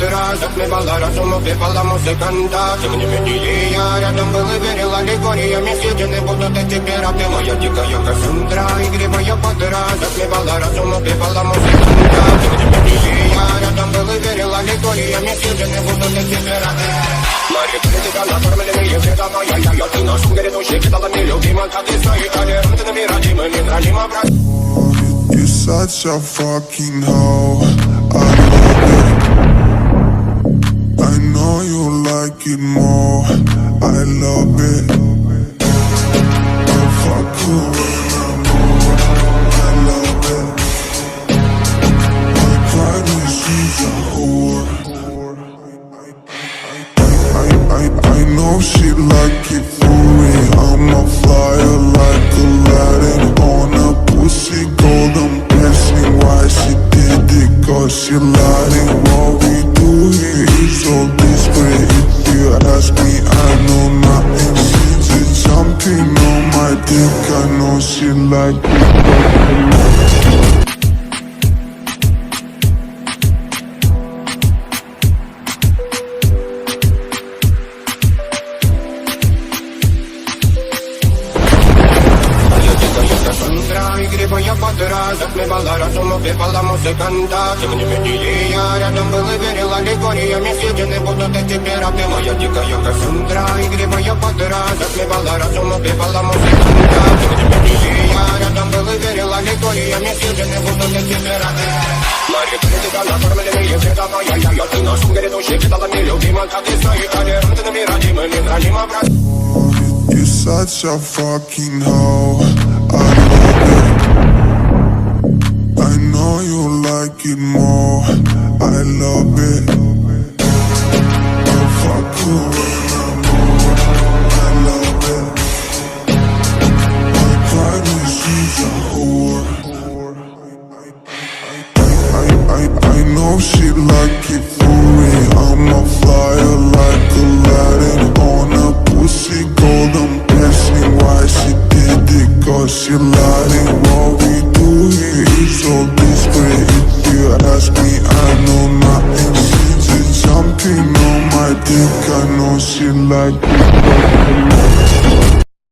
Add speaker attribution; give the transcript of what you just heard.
Speaker 1: подра, затмевала разум, убивала музыканта. Тем не менее я рядом был и верил аллегориями. Съедены будут эти пера, ты моя дикая Кассандра. Игривая подра, затмевала разум, убивала музыканта. Тем не менее я рядом был и верил аллегориями. Съедены будут эти пера. Мария, критика, накормленные цветами. Я, ты нашим грядущий кидалами любима. Как ты свои толерантными, родимыми, храним образ.
Speaker 2: You're such a fucking hoe, I love it. I know you like it more, I love it. I'll fuck you when I'm bored, I love it. My privacy's a whore. I know she like it for me. I'm a flyer like Aladdin on a pussy golden blessing. Why she did it? Cause she lied. What we do here is so discreet. If you ask me, I know nothing. She's just jumping on my dick. I know she like it.
Speaker 1: Игривая подра, затмевала разум, убивала музыканта. Тем не менее я рядом был и верил аллегориями. Съедены будут эти пера, ты моя дикая Кассандра. Игривая подра, затмевала разум, убивала музыканта. Тем не менее я рядом был и верил аллегориями. Съедены будут эти пера. Мария, критика, накормленные цветами. Я, ты нашим грядущий кидалами любима. Как ты свои толерантными, родимыми, храним образ.
Speaker 2: You're such a fucking hoe, I love it. I know you like it more, I love it. I'll fuck you when I'm bored, I love it. My privacy's a whore. I know she like it for me. I'm a flyer like Aladdin on a pussy golden blessing. Why she did it? Cause she lied. What we do here is so discreet. If you ask me, I know nothing. She's just jumping on my dick. I know she like it.